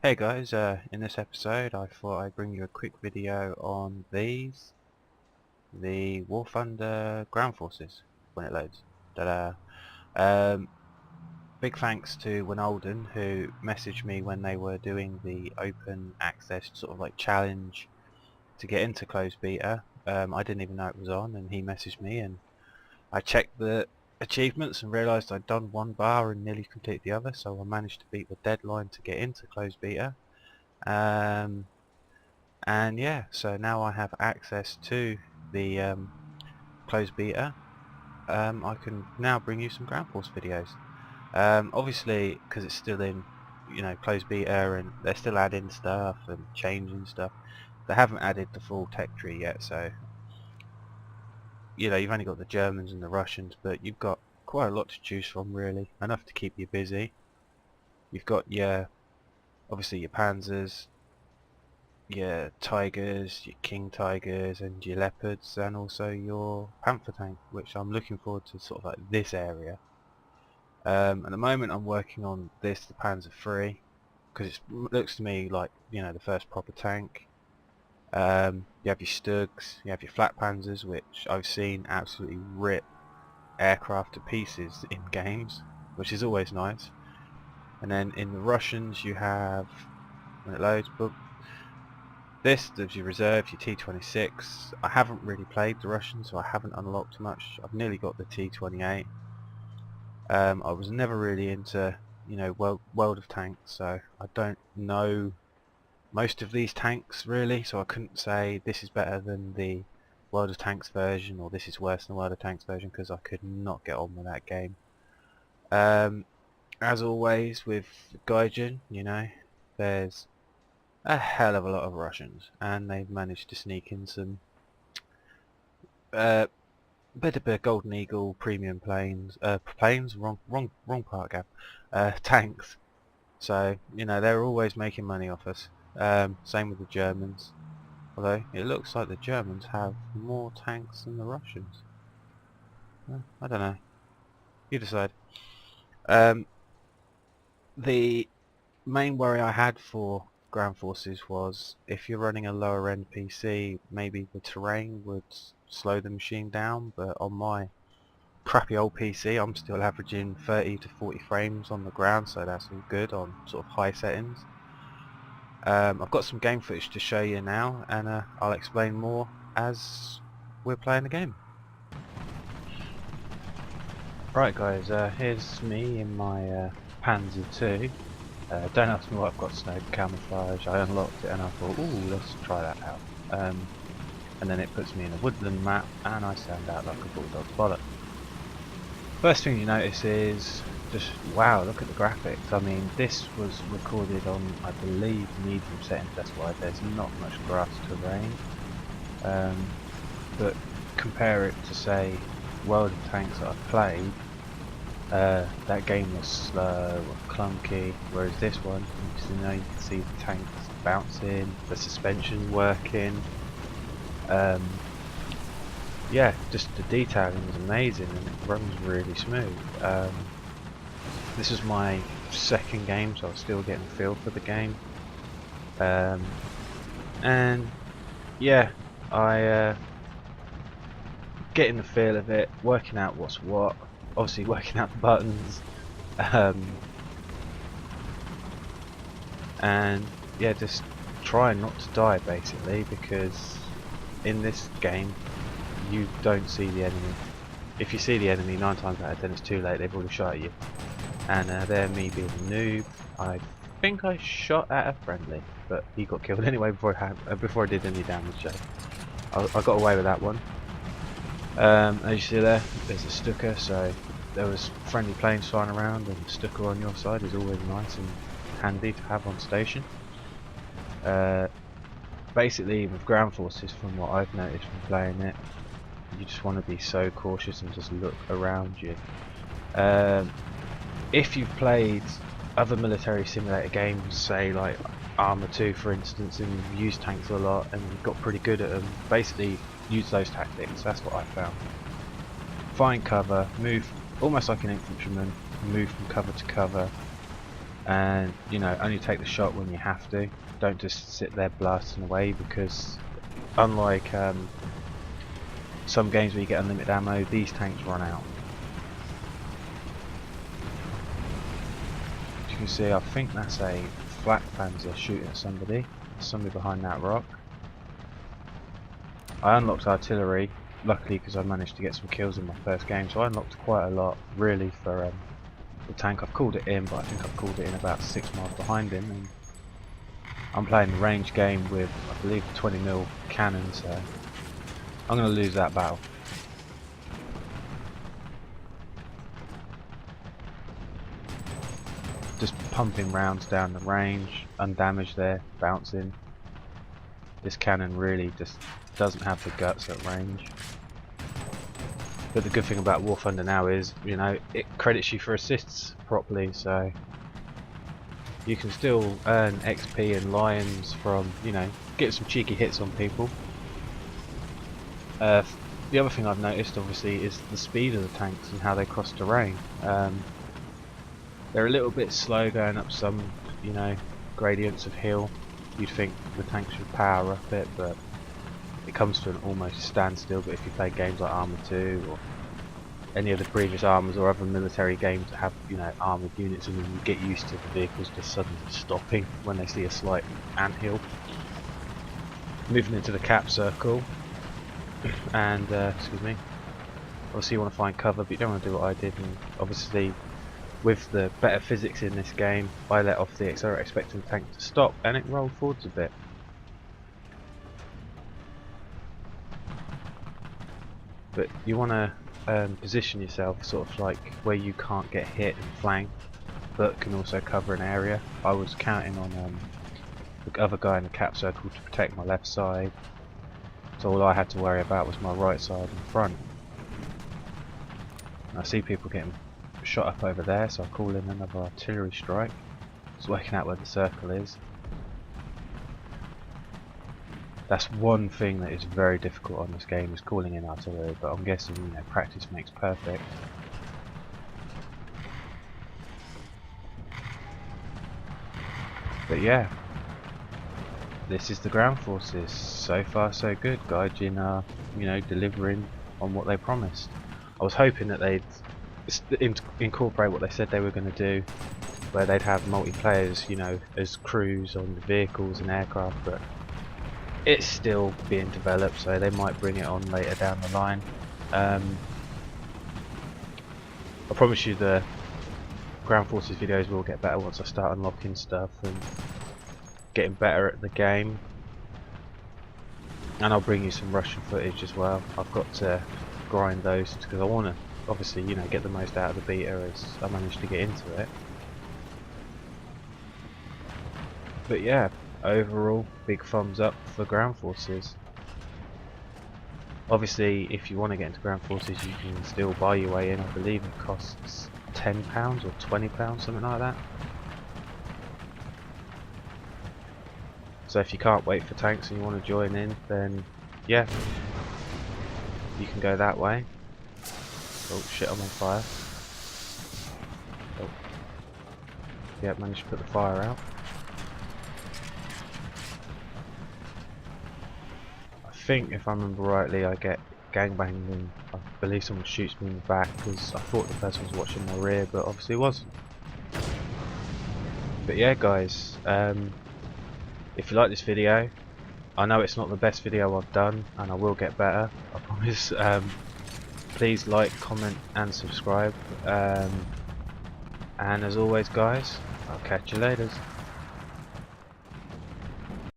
Hey guys, in this episode I thought I'd bring you a quick video on the War Thunder ground forces when it loads. Ta-da! Um, Big thanks to Winolden who messaged me when they were doing the open access sort of like challenge to get into closed beta. I didn't even know it was on, and he messaged me and I checked the achievements and realised I'd done one bar and nearly completed the other, so I managed to beat the deadline to get into closed beta. And yeah, so now I have access to the closed beta. I can now bring you some ground force videos. Obviously, because it's still in, closed beta, and they're still adding stuff and changing stuff. They haven't added the full tech tree yet, so you've only got the Germans and the Russians, but you've got quite a lot to choose from, really, enough to keep you busy. You've got obviously your Panzers, your tigers, your king tigers, and your leopards, and also your panther tank, which I'm looking forward to sort of like this area. At the moment I'm working on the Panzer III, because it looks to me like the first proper tank. You have your Stugs, you have your flat panzers, which I've seen absolutely rip aircraft to pieces in games, which is always nice. And then in the Russians you have, when it loads, this is your reserve, your T-26. I haven't really played the Russians, so I haven't unlocked much. I've nearly got the T-28. I was never really into, World of Tanks, so I don't know most of these tanks really, so I couldn't say this is better than the World of Tanks version or this is worse than the World of Tanks version, because I could not get on with that game. As always with Gaijin, there's a hell of a lot of Russians, and they've managed to sneak in some bit of Golden Eagle premium planes, wrong part, Gab, tanks. So they're always making money off us. Same with the Germans, although it looks like the Germans have more tanks than the Russians. I don't know. You decide. The main worry I had for ground forces was if you're running a lower end PC, maybe the terrain would slow the machine down, but on my crappy old PC I'm still averaging 30 to 40 frames on the ground, so that's all good on sort of high settings. I've got some game footage to show you now, and I'll explain more as we're playing the game. Right guys, here's me in my Panzer II. Don't ask me why I've got snow camouflage. I unlocked it and I thought, ooh, let's try that out. And then it puts me in a woodland map and I stand out like a bulldog bollock. First thing you notice is just, wow, look at the graphics. I mean, this was recorded on, I believe, medium settings, that's why there's not much grass terrain. But compare it to, say, World of Tanks that I've played, that game was slow or clunky, whereas this one, you can see the tanks bouncing, the suspension working. Yeah, just the detailing is amazing and it runs really smooth. This is my second game, so I'm still getting a feel for the game. And yeah, I getting the feel of it, working out what's what, obviously working out the buttons, and yeah, just trying not to die basically, because in this game you don't see the enemy. If you see the enemy, 9 times out of 10 it's too late, they've already shot at you. And there, me being a noob, I think I shot at a friendly, but he got killed anyway before I did any damage, so I got away with that one. As you see there's a Stuka, so there was friendly planes flying around, and Stuka on your side is always nice and handy to have on station. Basically with ground forces, from what I've noticed from playing it, you just want to be so cautious and just look around you. If you've played other military simulator games, say like Arma 2 for instance, and you've used tanks a lot and you've got pretty good at them, basically use those tactics. That's what I found. Find cover, move almost like an infantryman, move from cover to cover, and you know, only take the shot when you have to. Don't just sit there blasting away, because unlike some games where you get unlimited ammo, these tanks run out. As you can see, I think that's a flak panzer shooting at somebody. Somebody behind that rock. I unlocked artillery, luckily, because I managed to get some kills in my first game, so I unlocked quite a lot really for the tank. I've called it in, but I think I've called it in about 6 miles behind him, and I'm playing the range game with, I believe, 20mm cannon, so I'm going to lose that battle. Just pumping rounds down the range, undamaged there, bouncing. This cannon really just doesn't have the guts at range. But the good thing about War Thunder now is, you know, it credits you for assists properly, so you can still earn XP and lions from, you know, getting some cheeky hits on people. The other thing I've noticed, obviously, is the speed of the tanks and how they cross terrain. They're a little bit slow going up some, you know, gradients of hill. You'd think the tanks should power up it, but it comes to an almost standstill. But if you play games like Arma 2 or any of the previous Armas or other military games that have, you know, armoured units in them, you get used to the vehicles just suddenly stopping when they see a slight anthill. Moving into the cap circle, and excuse me, obviously you want to find cover, but you don't want to do what I did, and obviously with the better physics in this game, I let off the accelerator expecting the tank to stop, and it rolled forwards a bit. But you want to position yourself sort of like where you can't get hit and flanked, but can also cover an area. I was counting on the other guy in the cap circle to protect my left side, so all I had to worry about was my right side and front. And I see people getting shot up over there, so I call in another artillery strike. Just working out where the circle is. That's one thing that is very difficult on this game, is calling in artillery, but I'm guessing, you know, practice makes perfect. But yeah, this is the ground forces. So far so good. Gaijin are, you know, delivering on what they promised. I was hoping that they'd incorporate what they said they were going to do, where they'd have multiplayers, you know, as crews on the vehicles and aircraft, but it's still being developed, so they might bring it on later down the line. I promise you the ground forces videos will get better once I start unlocking stuff and getting better at the game, and I'll bring you some Russian footage as well. I've got to grind those because I want to obviously, you know, get the most out of the beta as I managed to get into it. But yeah, overall big thumbs up for ground forces. Obviously if you want to get into ground forces you can still buy your way in. I believe it costs £10 or £20, something like that. So if you can't wait for tanks and you want to join in, then yeah, you can go that way. Oh shit, I'm on fire. Oh. Yeah, managed to put the fire out. I think if I remember rightly I get gangbanged and I believe someone shoots me in the back because I thought the person was watching my rear, but obviously it wasn't. But yeah guys, if you like this video, I know it's not the best video I've done and I will get better, I promise. Please like, comment and subscribe, and as always guys, I'll catch you later.